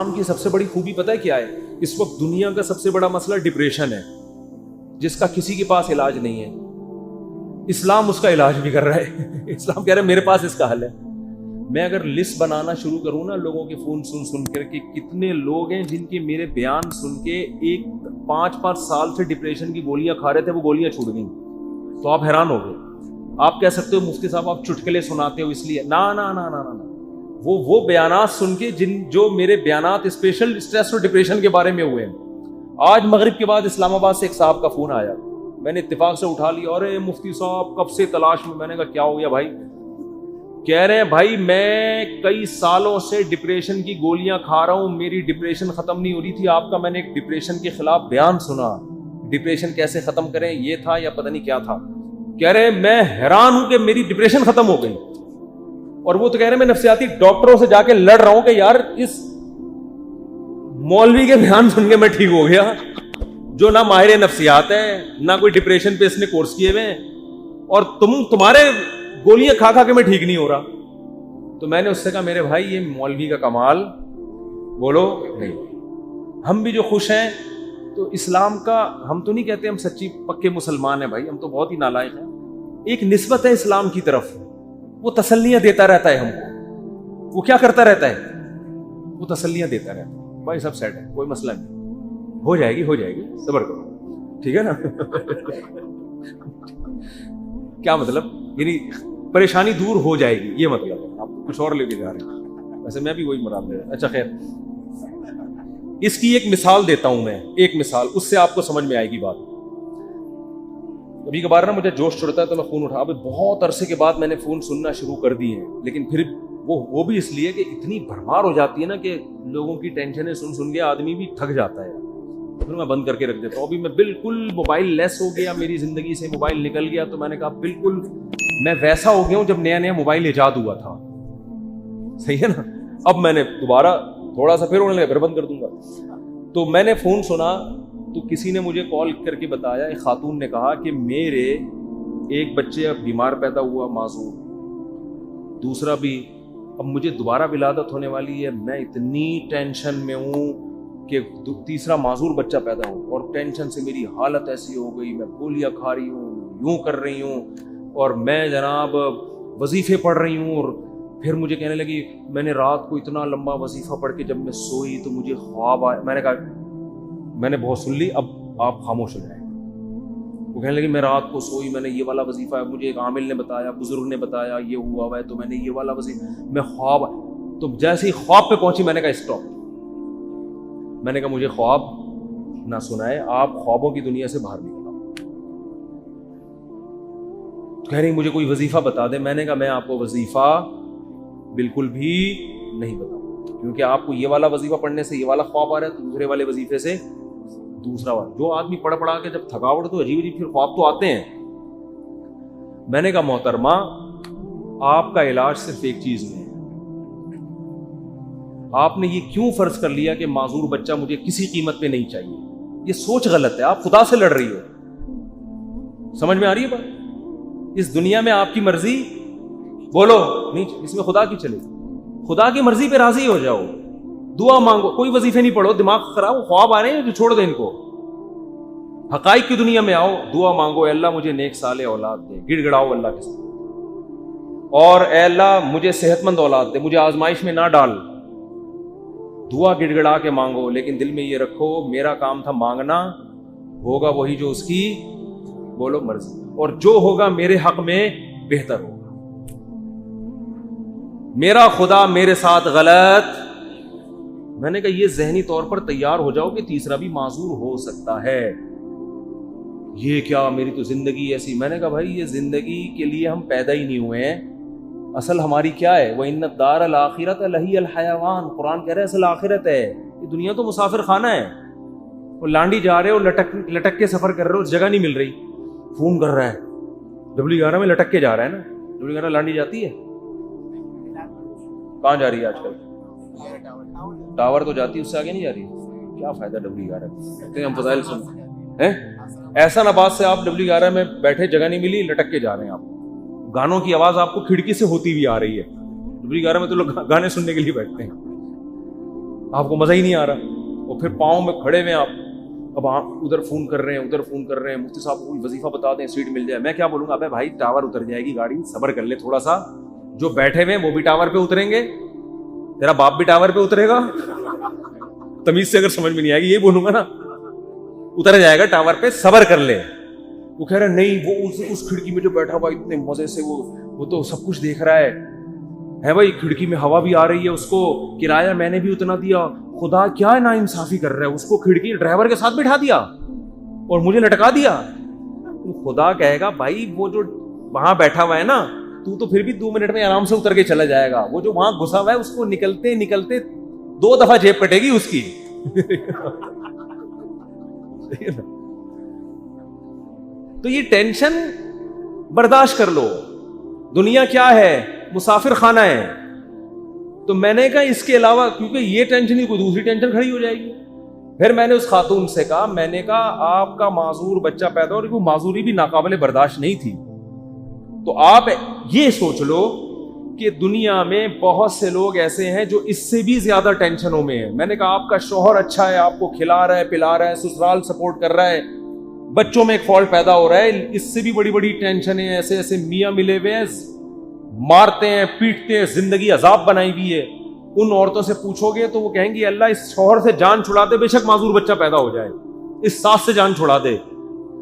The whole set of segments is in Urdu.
اسلام کی سب سے بڑی خوبی پتہ ہے کیا ہے؟ اس وقت دنیا کا سب سے بڑا مسئلہ ڈپریشن ہے، جس کا کسی کے پاس علاج نہیں ہے۔ اسلام اس کا علاج بھی کر رہا ہے۔ اسلام کہہ رہا ہے میرے پاس اس کا حل ہے۔ میں اگر لسٹ بنانا شروع کروں نا لوگوں کے فون سن کر کہ کتنے لوگ ہیں جن کے میرے بیان سن کے 5 سال سے ڈپریشن کی گولیاں کھا رہے تھے، وہ گولیاں چھوٹ گئیں، تو آپ حیران ہو گئے۔ آپ کہہ سکتے ہو مفتی صاحب آپ چٹکلے سناتے ہو اس لیے، نا وہ بیانات سن کے جو میرے بیانات اسپیشل اسٹریس اور ڈپریشن کے بارے میں ہوئے ہیں۔ آج مغرب کے بعد اسلام آباد سے ایک صاحب کا فون آیا، میں نے اتفاق سے اٹھا لیا، ارے مفتی صاحب کب سے تلاش میں۔ میں نے کہا کیا ہو گیا بھائی؟ کہہ رہے ہیں بھائی میں کئی سالوں سے ڈپریشن کی گولیاں کھا رہا ہوں، میری ڈپریشن ختم نہیں ہو رہی تھی، آپ کا میں نے ایک ڈپریشن کے خلاف بیان سنا، ڈپریشن کیسے ختم کریں یہ تھا یا پتہ نہیں کیا تھا۔ کہہ رہے ہیں میں حیران ہوں کہ میری ڈپریشن ختم ہو گئی، اور وہ تو کہہ رہے ہیں میں نفسیاتی ڈاکٹروں سے جا کے لڑ رہا ہوں کہ یار اس مولوی کے بیان سن کے میں ٹھیک ہو گیا، جو نہ ماہر نفسیات ہے نہ کوئی ڈپریشن پہ اس نے کورس کیے ہوئے ہیں، اور تمہارے گولیاں کھا کھا کے میں ٹھیک نہیں ہو رہا۔ تو میں نے اس سے کہا میرے بھائی یہ مولوی کا کمال بولو نہیں، ہم بھی جو خوش ہیں تو اسلام کا، ہم تو نہیں کہتے ہم سچی پکے مسلمان ہیں بھائی، ہم تو بہت ہی نالائق ہیں، ایک نسبت ہے اسلام کی طرف، وہ تسلیاں دیتا رہتا ہے ہم کو۔ وہ کیا کرتا رہتا ہے؟ وہ تسلیاں دیتا رہتا ہے، بھائی سب سیٹ ہے، کوئی مسئلہ نہیں، ہو جائے گی، صبر کرو، ٹھیک ہے نا؟ کیا مطلب؟ یعنی پریشانی دور ہو جائے گی، یہ مطلب ہے۔ آپ کچھ اور لے کے جا رہے ہیں، ویسے میں بھی وہی مراد لے رہا ہوں۔ اچھا خیر، اس کی ایک مثال دیتا ہوں میں، ایک مثال، اس سے آپ کو سمجھ میں آئے گی بات۔ کبھی کبھار نا مجھے جوش چڑھتا ہے تو میں فون اٹھا، ابھی بہت عرصے کے بعد میں نے فون سننا شروع کر دی ہیں، لیکن پھر وہ بھی اس لیے کہ اتنی بھرمار ہو جاتی ہے نا کہ لوگوں کی ٹینشنیں سن کے آدمی بھی تھک جاتا ہے، پھر میں بند کر کے رکھ دیتا ہوں۔ ابھی میں بالکل موبائل لیس ہو گیا، میری زندگی سے موبائل نکل گیا، تو میں نے کہا بالکل میں ویسا ہو گیا ہوں جب نیا موبائل ایجاد ہوا تھا، صحیح ہے نا؟ اب میں نے دوبارہ تھوڑا سا پھر ہونے لگا، پھر بند کر دوں گا۔ تو میں نے فون سنا تو کسی نے مجھے کال کر کے بتایا، ایک خاتون نے کہا کہ میرے ایک بچے اب بیمار پیدا ہوا معذور، دوسرا بھی اب مجھے دوبارہ ولادت ہونے والی ہے، میں اتنی ٹینشن میں ہوں کہ تیسرا معذور بچہ پیدا ہو، اور ٹینشن سے میری حالت ایسی ہو گئی، میں گولیاں کھا رہی ہوں، یوں کر رہی ہوں، اور میں جناب وظیفے پڑھ رہی ہوں۔ اور پھر مجھے کہنے لگی میں نے رات کو اتنا لمبا وظیفہ پڑھ کے جب میں سوئی تو مجھے خواب آیا۔ میں نے کہا میں نے بہت سن لی، اب آپ خاموش ہو جائیں۔ وہ کہنے لگی میں رات کو سوئی، میں نے یہ والا وظیفہ ہے، مجھے ایک عامل نے بتایا، بزرگ نے بتایا یہ ہوا ہوا ہے، تو میں نے یہ والا وظیفہ، میں خواب، تو جیسے ہی خواب پہ پہنچی میں نے کہا اسٹاپ، میں نے کہا مجھے خواب نہ سنائے، آپ خوابوں کی دنیا سے باہر نکل۔ کہہ رہی مجھے کوئی وظیفہ بتا دے۔ میں نے کہا میں آپ کو وظیفہ بالکل بھی نہیں بتاؤں، کیونکہ آپ کو یہ والا وظیفہ پڑھنے سے یہ والا خواب آ رہا ہے، تو دوسرے والے وظیفے سے دوسرا والا۔ جو آدمی پڑھا کے جب تھکاوٹ تو عجیب پھر خواب تو آتے ہیں۔ میں نے کہا محترمہ آپ کا علاج صرف ایک چیز میں ہے، آپ نے یہ کیوں فرض کر لیا کہ معذور بچہ مجھے کسی قیمت پہ نہیں چاہیے؟ یہ سوچ غلط ہے، آپ خدا سے لڑ رہی ہو۔ سمجھ میں آ رہی ہے بات؟ اس دنیا میں آپ کی مرضی بولو نہیں، اس میں خدا کی چلے، خدا کی مرضی پہ راضی ہو جاؤ، دعا مانگو، کوئی وظیفے نہیں پڑھو، دماغ خراب، خواب آ رہے ہیں جو چھوڑ دیں ان کو، حقائق کی دنیا میں آؤ، دعا مانگو اے اللہ مجھے نیک صالح اولاد دے، گڑ گڑاؤ اللہ کے ساتھ، اور اے اللہ مجھے صحت مند اولاد دے، مجھے آزمائش میں نہ ڈال، دعا گڑ گڑا کے مانگو، لیکن دل میں یہ رکھو میرا کام تھا مانگنا، ہوگا وہی جو اس کی بولو مرضی، اور جو ہوگا میرے حق میں بہتر ہوگا، میرا خدا میرے ساتھ غلط۔ میں نے کہا یہ ذہنی طور پر تیار ہو جاؤ کہ تیسرا بھی معذور ہو سکتا ہے، یہ کیا میری تو زندگی ایسی۔ میں نے کہا بھائی یہ زندگی کے لیے ہم پیدا ہی نہیں ہوئے ہیں، اصل ہماری کیا ہے؟ وَإِنَّ الدَّارَ الْآخِرَةَ لَهِيَ الْحَيَوَانُ، قرآن کہہ رہا ہے اصل آخرت ہے، یہ دنیا تو مسافر خانہ ہے، وہ لانڈی جا رہے ہو، لٹک کے سفر کر رہے ہو، جگہ نہیں مل رہی، فون کر رہا ہے، W11 میں لٹک کے جا رہا ہے نا، W11 لانڈی جاتی ہے، کہاں جا رہی ہے آج کل؟ ٹاور تو جاتی ہے، اس سے آگے نہیں جا رہی، کیا فائدہ W11 ہم فضائل سن احسن آباد سے آپ W11 میں بیٹھے، جگہ نہیں ملی، لٹک کے جا رہے ہیں، آپ گانوں کی آواز آپ کو کھڑکی سے ہوتی ہوئی آ رہی ہے، W11 میں تو لوگ گانے سننے کے لیے بیٹھتے ہیں۔ آپ کو مزہ ہی نہیں آ رہا, اور پھر پاؤں میں کھڑے ہوئے آپ, اب آپ ادھر فون کر رہے ہیں, ادھر فون کر رہے ہیں, مفتی صاحب کو کوئی وظیفہ بتا دیں, سیٹ مل جائے. میں کیا بولوں گا, ابے بھائی ٹاور اتر جائے گی گاڑی, صبر کر لے تھوڑا سا, جو بیٹھے ہوئے وہ بھی ٹاور پہ اتریں گے, تیرا باپ بھی ٹاور پہ اترے گا. تمیز سے اگر سمجھ میں نہیں آئے گی یہ بولوں گا نا, اتر جائے گا ٹاور پہ, صبر کر لے. وہ کہہ رہا نہیں, وہ اس کھڑکی میں جو بیٹھا ہوا اتنے مزے سے وہ تو سب کچھ دیکھ رہا ہے بھائی, کھڑکی میں ہوا بھی آ رہی ہے, اس کو کرایہ میں نے بھی اتنا دیا, خدا کیا نا انصافی کر رہا ہے, اس کو کھڑکی ڈرائیور کے ساتھ بٹھا دیا اور مجھے لٹکا دیا. خدا کہے گا بھائی وہ جو وہاں بیٹھا ہوا ہے نا, تو پھر بھی 2 منٹ میں آرام سے اتر کے چلا جائے گا, وہ جو وہاں گھسا ہوا ہے اس کو نکلتے نکلتے 2 دفعہ جیب کٹے گی اس کی. تو یہ ٹینشن برداشت کر لو. دنیا کیا ہے, مسافر خانہ ہے. تو میں نے کہا اس کے علاوہ, کیونکہ یہ ٹینشن ہی کوئی دوسری ٹینشن کھڑی ہو جائے گی. پھر میں نے اس خاتون سے کہا, میں نے کہا آپ کا معذور بچہ پیدا, اور وہ معذوری بھی ناقابل برداشت نہیں تھی, تو آپ یہ سوچ لو کہ دنیا میں بہت سے لوگ ایسے ہیں جو اس سے بھی زیادہ ٹینشنوں میں ہیں. میں نے کہا آپ کا شوہر اچھا ہے, آپ کو کھلا رہا ہے پلا رہا ہے, سسرال سپورٹ کر رہا ہے, بچوں میں ایک فالٹ پیدا ہو رہا ہے, اس سے بھی بڑی بڑی ٹینشنیں, ایسے ایسے میاں ملے ہوئے ہیں, مارتے ہیں پیٹتے ہیں, زندگی عذاب بنائی ہوئی ہے. ان عورتوں سے پوچھو گے تو وہ کہیں گی اللہ اس شوہر سے جان چھڑا دے, بے شک معذور بچہ پیدا ہو جائے, اس ساس سے جان چھڑا دے.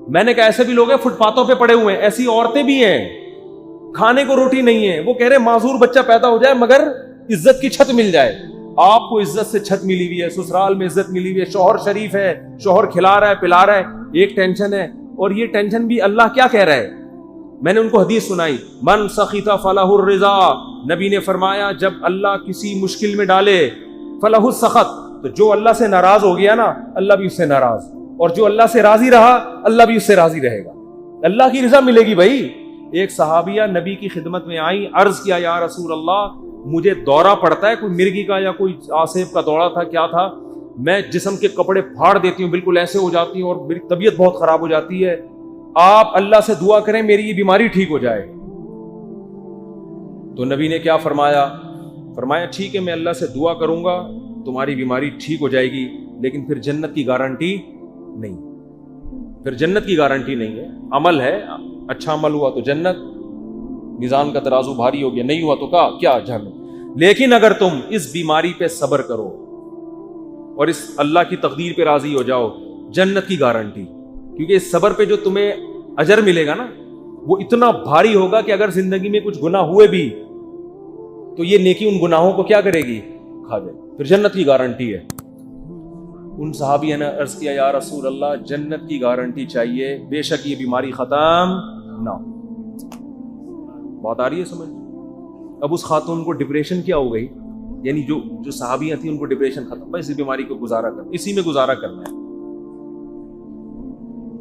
میں نے کہا ایسے بھی لوگ ہیں فٹ پاتھوں پہ پڑے ہوئے ہیں, ایسی عورتیں بھی ہیں, کھانے کو روٹی نہیں ہے, وہ کہہ رہے معذور بچہ پیدا ہو جائے مگر عزت کی چھت مل جائے. آپ کو عزت سے چھت ملی ہوئی ہے, سسرال میں عزت ملی ہوئی ہے, شوہر شریف ہے, شوہر کھلا رہا ہے پلا رہا ہے, ایک ٹینشن ہے. اور یہ ٹینشن بھی اللہ کیا کہہ رہا ہے, میں نے ان کو حدیث سنائی, من سخط فلہ الرضا, نبی نے فرمایا جب اللہ کسی مشکل میں ڈالے, فلہ السخط, تو جو اللہ سے ناراض ہو گیا نا اللہ بھی اس سے ناراض, اور جو اللہ سے راضی رہا اللہ بھی اس سے راضی رہے گا, اللہ کی رضا ملے گی. بھائی ایک صحابیہ نبی کی خدمت میں آئی, عرض کیا یا رسول اللہ مجھے دورہ پڑتا ہے, کوئی مرگی کا یا کوئی آصف کا دورہ تھا کیا تھا, میں جسم کے کپڑے پھاڑ دیتی ہوں, بالکل ایسے ہو جاتی ہوں, اور میری طبیعت بہت خراب ہو جاتی ہے, آپ اللہ سے دعا کریں میری یہ بیماری ٹھیک ہو جائے. تو نبی نے کیا فرمایا, فرمایا ٹھیک ہے میں اللہ سے دعا کروں گا تمہاری بیماری ٹھیک ہو جائے گی, لیکن پھر جنت کی گارنٹی نہیں, پھر جنت کی گارنٹی نہیں ہے. عمل ہے, اچھا عمل ہوا تو جنت, میزان کا ترازو بھاری ہو گیا, نہیں ہوا تو کیا جہنم. لیکن اگر تم اس بیماری پہ صبر کرو اور اس اللہ کی تقدیر پہ راضی ہو جاؤ, جنت کی گارنٹی. کیونکہ اس صبر پہ جو تمہیں اجر ملے گا نا وہ اتنا بھاری ہوگا کہ اگر زندگی میں کچھ گناہ ہوئے بھی تو یہ نیکی ان گناہوں کو کیا کرے گی, کھا جائے, پھر جنت کی گارنٹی ہے. ان صحابیہ نے عرض کیا یا رسول اللہ جنت کی گارنٹی چاہیے, بے شک یہ بیماری ختم نہ ہو. بات آ رہی ہے سمجھ. اب اس خاتون کو ڈپریشن کیا ہو گئی, یعنی جو صحابیاں تھیں ان کو ڈپریشن ختم, بس اس بیماری کو گزارا کرنا, اسی میں گزارا کرنا ہے,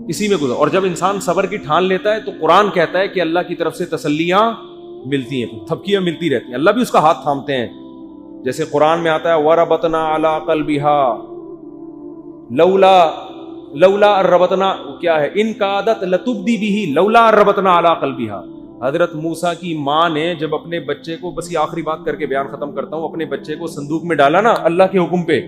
اسی میں گزارا. اور جب انسان صبر کی ٹھان لیتا ہے تو قرآن کہتا ہے کہ اللہ کی طرف سے تسلیاں ملتی ہیں, تھپکیاں ملتی رہتی ہیں, اللہ بھی اس کا ہاتھ تھامتے ہیں. جیسے قرآن میں آتا ہے وَرَبَطْنَا عَلَىٰ قَلْبِهَا لولا الربطنا, کیا ہے, ان کادت لتبدی بِهِ لولا الربطنا عَلَىٰ قَلْبِهَا. حضرت موسیٰ کی ماں نے جب اپنے بچے کو, بس یہ آخری بات کر کے بیان ختم کرتا ہوں, اپنے بچے کو صندوق میں ڈالا نا اللہ کے حکم پہ,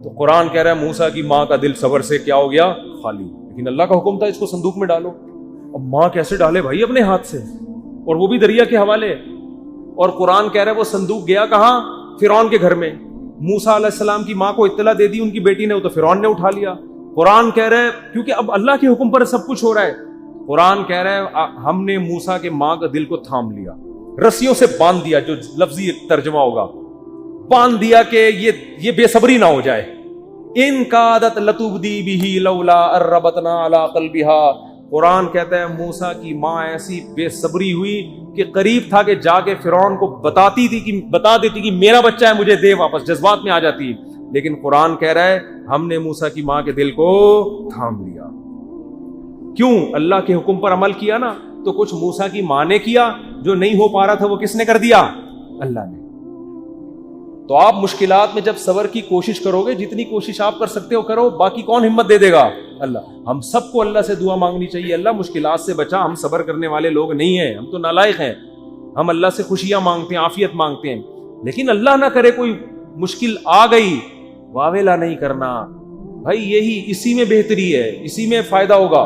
تو قرآن کہہ رہا ہے موسیٰ کی ماں کا دل صبر سے کیا ہو گیا, خالی. لیکن اللہ کا حکم تھا اس کو صندوق میں ڈالو. اب ماں کیسے ڈالے بھائی اپنے ہاتھ سے, اور وہ بھی دریا کے حوالے. اور قرآن کہہ رہا ہے وہ صندوق گیا کہاں, فرعون کے گھر میں. موسیٰ علیہ السلام کی ماں کو اطلاع دے دی ان کی بیٹی نے, وہ تو فرعون نے اٹھا لیا. قرآن کہہ رہا ہے کیونکہ اب اللہ کے حکم پر سب کچھ ہو رہا ہے, قرآن کہہ رہا ہے ہم نے موسیٰ کے ماں کا دل کو تھام لیا, رسیوں سے باندھ دیا, جو لفظی ترجمہ ہوگا باندھ دیا کہ یہ بے صبری نہ ہو جائے. ان کادت لتبدی بہ لولا الربطنا علی قلبہا. قرآن کہتا ہے موسیٰ کی ماں ایسی بے صبری ہوئی کہ قریب تھا کہ جا کے فرعون کو بتا دیتی کہ میرا بچہ ہے مجھے دے واپس, جذبات میں آ جاتی. لیکن قرآن کہہ رہا ہے ہم نے موسیٰ کی ماں کے دل کو تھام لیا. کیوں, اللہ کے حکم پر عمل کیا نا. تو کچھ موسیٰ کی ماں نے کیا, جو نہیں ہو پا رہا تھا وہ کس نے کر دیا, اللہ نے. تو آپ مشکلات میں جب صبر کی کوشش کرو گے, جتنی کوشش آپ کر سکتے ہو کرو, باقی کون ہمت دے دے گا, اللہ. ہم سب کو اللہ سے دعا مانگنی چاہیے, اللہ مشکلات سے بچا. ہم صبر کرنے والے لوگ نہیں ہیں, ہم تو نالائق ہیں. ہم اللہ سے خوشیاں مانگتے ہیں, عافیت مانگتے ہیں, لیکن اللہ نہ کرے کوئی مشکل آ گئی واویلا نہیں کرنا بھائی, یہی اسی میں بہتری ہے, اسی میں فائدہ ہوگا.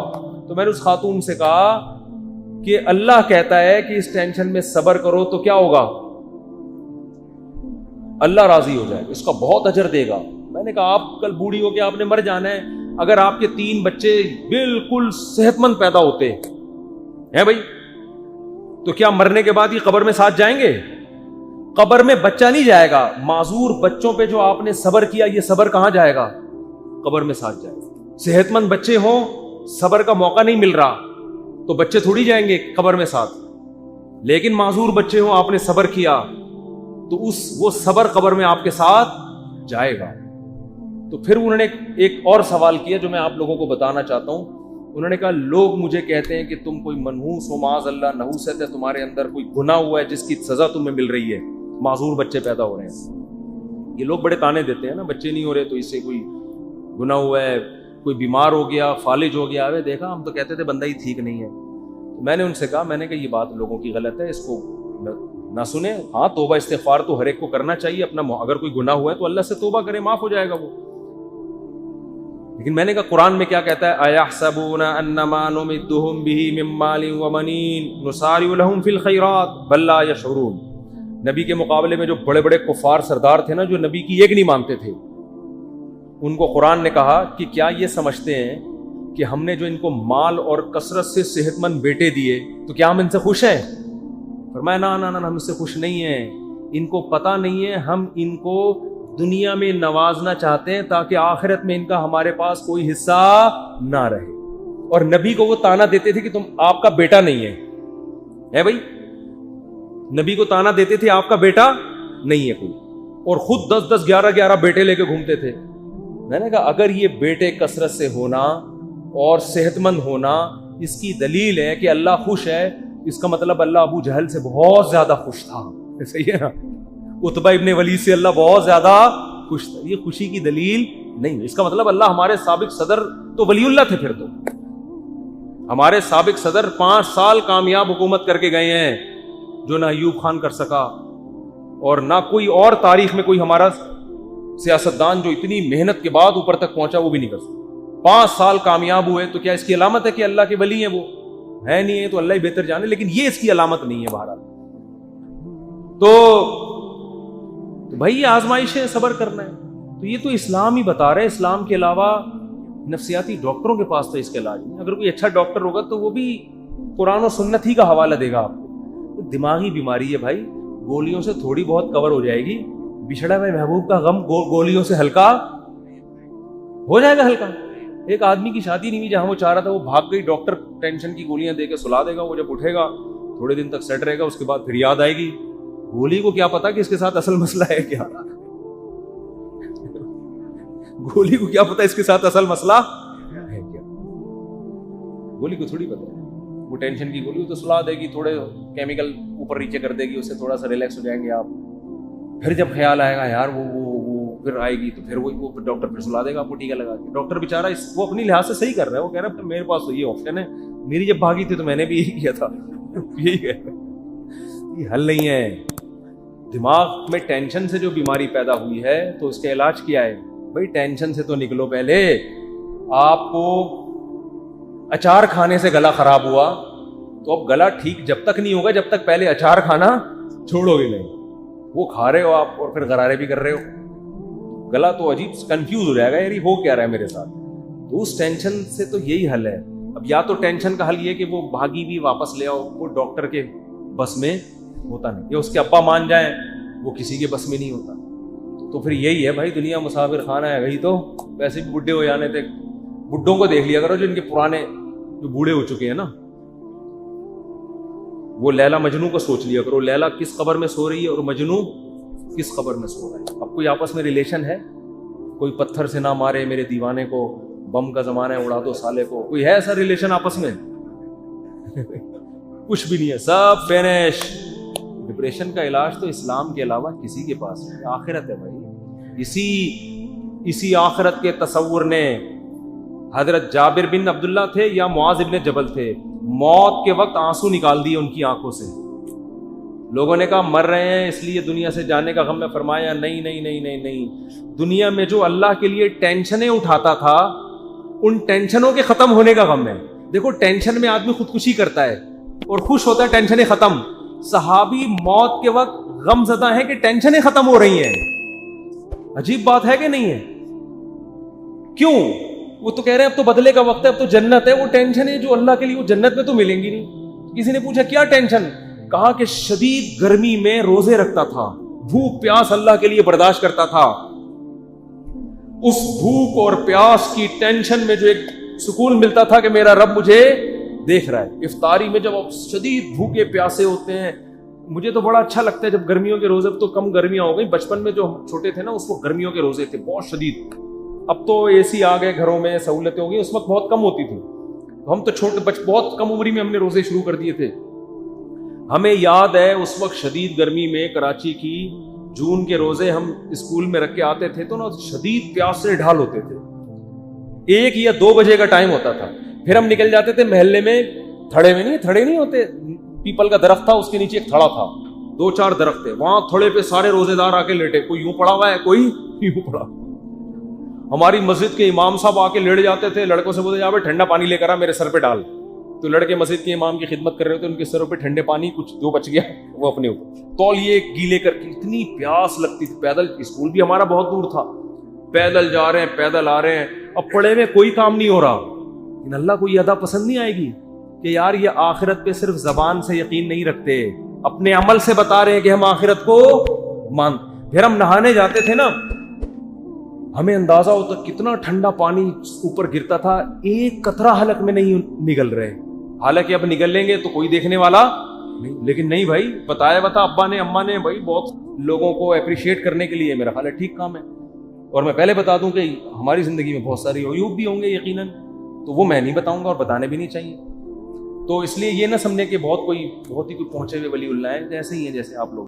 تو میں نے اس خاتون سے کہا کہ اللہ کہتا ہے کہ اس ٹینشن میں صبر کرو تو کیا ہوگا, اللہ راضی ہو جائے گا, اس کا بہت اجر دے گا. میں نے کہا آپ کل بوڑھی ہو کے آپ نے مر جانا ہے, اگر آپ کے 3 بچے بالکل صحت مند پیدا ہوتے ہیں بھائی, تو کیا مرنے کے بعد یہ قبر میں ساتھ جائیں گے؟ قبر میں بچہ نہیں جائے گا, معذور بچوں پہ جو آپ نے صبر کیا یہ صبر کہاں جائے گا؟ قبر میں ساتھ جائے گا. صحت مند بچے ہوں, صبر کا موقع نہیں مل رہا, تو بچے تھوڑی جائیں گے قبر میں ساتھ. لیکن معذور بچے ہوں, آپ نے صبر کیا, تو وہ صبر قبر میں آپ کے ساتھ جائے گا. تو پھر انہوں نے ایک اور سوال کیا جو میں آپ لوگوں کو بتانا چاہتا ہوں. انہوں نے کہا لوگ مجھے کہتے ہیں کہ تم کوئی منحوس ہو, معاذ اللہ نحوست ہے تمہارے اندر, کوئی گناہ ہوا ہے جس کی سزا تمہیں مل رہی ہے, معذور بچے پیدا ہو رہے ہیں. یہ لوگ بڑے تانے دیتے ہیں نا, بچے نہیں ہو رہے تو اس سے کوئی گناہ ہوا ہے, کوئی بیمار ہو گیا, فالج ہو گیا. دیکھا ہم تو کہتے تھے بندہ ہی ٹھیک نہیں ہے. میں نے ان سے کہا, میں نے کہا یہ بات لوگوں کی غلط ہے, اس کو نہ سنیں. ہاں توبہ استغفار تو ہر ایک کو کرنا چاہیے اپنا, اگر کوئی گناہ ہوا ہے تو اللہ سے توبہ کرے, معاف ہو جائے گا وہ. لیکن میں نے کہا قرآن میں کیا کہتا ہے, اَيَحْسَبُونَ أَنَّمَا نُمِدُّهُم بِهِ مِن مَّالٍ وَبَنِينَ نُسَارِعُ لَهُمْ فِي الْخَيْرَاتِ بَل لَّا يَشْعُرُونَ. نبی کے مقابلے میں جو بڑے بڑے کفار سردار تھے نا, جو نبی کی ایک نہیں مانتے تھے, ان کو قرآن نے کہا کہ کیا یہ سمجھتے ہیں کہ ہم نے جو ان کو مال اور کثرت سے صحت مند بیٹے دیے تو کیا ہم ان سے خوش ہیں؟ فرمایا نا ہم اس سے خوش نہیں ہیں. ان کو پتہ نہیں ہے ہم ان کو دنیا میں نوازنا چاہتے ہیں تاکہ آخرت میں ان کا ہمارے پاس کوئی حصہ نہ رہے. اور نبی کو وہ تانا دیتے تھے کہ تم آپ کا بیٹا نہیں ہے بھائی, نبی کو تانا دیتے تھے آپ کا بیٹا نہیں ہے کوئی, اور خود 10 11 بیٹے لے کے گھومتے تھے. میں نے کہا اگر یہ بیٹے کثرت سے ہونا اور صحت مند ہونا اس کی دلیل ہے کہ اللہ خوش ہے, اس کا مطلب اللہ ابو جہل سے بہت زیادہ خوش تھا. صحیح ہے نا, عتبہ ابن ولید سے اللہ بہت زیادہ خوش تھا. یہ خوشی کی دلیل نہیں, اس کا مطلب اللہ ہمارے سابق صدر تو ولی اللہ تھے. پھر تو ہمارے سابق صدر 5 سال کامیاب حکومت کر کے گئے ہیں, جو نہ ایوب خان کر سکا اور نہ کوئی اور تاریخ میں کوئی ہمارا سیاستدان جو اتنی محنت کے بعد اوپر تک پہنچا وہ بھی نہیں کر سکتا. 5 سال کامیاب ہوئے, تو کیا اس کی علامت ہے کہ اللہ کے ولی ہیں؟ وہ ہے نہیں ہے تو اللہ ہی بہتر جانے, لیکن یہ اس کی علامت نہیں ہے. بہرحال تو بھائی یہ آزمائش ہے, صبر کرنا ہے. تو یہ تو اسلام ہی بتا رہا ہے, اسلام کے علاوہ نفسیاتی ڈاکٹروں کے پاس تو اس کا علاج نہیں. اگر کوئی اچھا ڈاکٹر ہوگا تو وہ بھی قرآن و سنت ہی کا حوالہ دے گا آپ کو. دماغی بیماری ہے بھائی, گولیوں سے تھوڑی بہت کور ہو جائے گی. بچھڑا ہوئے محبوب کا غم گولیوں سے ہلکا ہو جائے گا. ہلکا ایک آدمی کی شادی نہیں ہوئی جہاں وہ چاہ رہا تھا, وہ بھاگ گئی, ڈاکٹر ٹینشن کی گولیاں دے کے سلا دے گا. وہ جب اٹھے گا تھوڑے دن تک سیٹ رہے گا, اس کے بعد پھر یاد آئے گی. گولی کو کیا پتا کہ اس کے ساتھ اصل مسئلہ ہے کیا, گولی کو کیا پتا اس کے ساتھ اصل مسئلہ ہے کیا. گولی کو تھوڑی پتا ہے, وہ ٹینشن کی گولی تو سلا دے گی, تھوڑے کیمیکل اوپر نیچے کر دے گی, اس سے تھوڑا سا ریلیکس ہو جائیں گے آپ. پھر جب خیال آئے گا یار وہ پھر آئے گی, تو پھر وہ ڈاکٹر پھر سلا دے گا آپ کو ٹیکا لگا کے. ڈاکٹر بیچارہ وہ اپنی لحاظ سے صحیح کر رہا ہے, وہ کہہ رہا ہے میرے پاس تو یہ آپشن ہے, میری جب بھاگی تھی تو میں نے بھی یہی کیا تھا. یہی ہے, یہ حل نہیں ہے. دماغ میں ٹینشن سے جو بیماری پیدا ہوئی ہے تو اس کا علاج کیا ہے بھائی؟ ٹینشن سے تو نکلو. پہلے آپ کو اچار کھانے سے گلا خراب ہوا تو اب گلا ٹھیک جب تک نہیں ہوگا جب تک پہلے اچار کھانا چھوڑو گے نہیں. وہ کھا رہے ہو آپ اور پھر غرارے بھی کر رہے ہو, گلا تو عجیب کنفیوز ہو جائے گا, یار یہ ہو کیا رہا ہے میرے ساتھ. تو اس ٹینشن سے تو یہی حل ہے. اب یا تو ٹینشن کا حل یہ کہ وہ بھاگی بھی واپس لے آؤ, وہ ڈاکٹر کے بس میں ہوتا نہیں, یا اس کے ابا مان جائیں, وہ کسی کے بس میں نہیں ہوتا. تو پھر یہی ہے بھائی, دنیا مسافر خانہ ہے گئی, تو ویسے بھی بڈھے ہو جانے تھے. بڈھوں کو دیکھ لیا کرو جو ان کے پرانے جو بوڑھے ہو چکے ہیں نا, وہ لیلا مجنو کو سوچ لیا کرو, لیلا کس قبر میں سو رہی ہے اور مجنو کس قبر میں سو رہا ہے. اب کوئی آپس میں ریلیشن ہے؟ کوئی پتھر سے نہ مارے میرے دیوانے کو, بم کا زمانہ ہے اڑا دو سالے کو, کوئی ہے ایسا ریلیشن آپس میں؟ کچھ بھی نہیں ہے, سب فینش. ڈپریشن کا علاج تو اسلام کے علاوہ کسی کے پاس نہیں, آخرت ہے بھائی. اسی آخرت کے تصور نے حضرت جابر بن عبداللہ تھے یا معاذ ابن جبل تھے, موت کے وقت آنسو نکال دیے ان کی آنکھوں سے. لوگوں نے کہا مر رہے ہیں اس لیے دنیا سے جانے کا غم میں، فرمایا نہیں نہیں نہیں نہیں نہیں، دنیا میں جو اللہ کے لیے ٹینشنیں اٹھاتا تھا ان ٹینشنوں کے ختم ہونے کا غم ہے. دیکھو ٹینشن میں آدمی خودکشی کرتا ہے اور خوش ہوتا ہے ٹینشنیں ختم. صحابی موت کے وقت غم زدہ ہیں کہ ٹینشنیں ختم ہو رہی ہیں. عجیب بات ہے کہ نہیں ہے؟ کیوں؟ وہ تو کہہ رہے ہیں اب تو بدلے کا وقت ہے، اب تو جنت ہے. وہ ٹینشنیں جو اللہ کے لیے وہ جنت میں تو ملیں گی نہیں. کسی نے پوچھا کیا ٹینشن؟ کہا کہ شدید گرمی میں روزے رکھتا تھا، بھوک پیاس اللہ کے لیے برداشت کرتا تھا. اس بھوک اور پیاس کی ٹینشن میں جو ایک سکون ملتا تھا کہ میرا رب مجھے دیکھ رہا ہے. افطاری میں جب آپ شدید بھوکے پیاسے ہوتے ہیں، مجھے تو بڑا اچھا لگتا ہے جب گرمیوں کے روزے، تو کم گرمیاں ہو گئی، بچپن میں جو ہم چھوٹے تھے نا اس وقت گرمیوں کے روزے تھے بہت شدید. اب تو اے سی آ گئے گھروں میں، سہولتیں ہو گئی، اس وقت بہت کم ہوتی تھی. ہم تو بہت کم عمری میں ہم نے روزے شروع کر دیے تھے. ہمیں یاد ہے اس وقت شدید گرمی میں کراچی کی جون کے روزے ہم اسکول میں رکھ کے آتے تھے تو نا شدید پیاس سے ڈھال ہوتے تھے. 1 یا 2 بجے کا ٹائم ہوتا تھا، پھر ہم نکل جاتے تھے محلے میں. تھڑے نہیں ہوتے، پیپل کا درخت تھا، اس کے نیچے ایک تھڑا تھا، 2-4 درخت تھے، وہاں تھڑے پہ سارے روزے دار آ کے لیٹے، کوئی یوں پڑا ہوا ہے کوئی یوں پڑا. ہماری مسجد کے امام صاحب آ کے لیٹ جاتے تھے، لڑکوں سے بولتے جا بھائی ٹھنڈا پانی لے کر آ میرے سر پہ ڈال. تو لڑکے مسجد کے امام کی خدمت کر رہے ہوتے، ان کے سروں پہ ٹھنڈے پانی کچھ 2 بچ گیا وہ اپنے اوپر تولیے گیلے کر کے. اتنی پیاس لگتی تھی. پیدل اسکول بھی ہمارا بہت دور تھا، پیدل جا رہے ہیں پیدل آ رہے ہیں. اب پڑھے میں کوئی کام نہیں ہو رہا. لیکن اللہ کو یہ ادا پسند نہیں آئے گی کہ یار یہ آخرت پہ صرف زبان سے یقین نہیں رکھتے، اپنے عمل سے بتا رہے ہیں کہ ہم آخرت کو مان. پھر ہم نہانے جاتے تھے نا، ہمیں اندازہ ہوتا کتنا ٹھنڈا پانی اوپر گرتا تھا، ایک قطرہ حلق میں نہیں نگل رہے. حالانکہ اب نگل لیں گے تو کوئی دیکھنے والا نہیں. لیکن نہیں بھائی، بتا ابا نے اماں نے، بھائی بہت لوگوں کو اپریشیٹ کرنے کے لیے میرا خیال ہے ٹھیک کام ہے. اور میں پہلے بتا دوں کہ ہماری زندگی میں بہت ساری عیوب بھی ہوں گے یقیناً، تو وہ میں نہیں بتاؤں گا اور بتانے بھی نہیں چاہیے. تو اس لیے یہ نہ سمجھیں کہ بہت ہی کوئی پہنچے ہوئے ولی اللہ ہے، جیسے ہی ہیں جیسے آپ لوگ.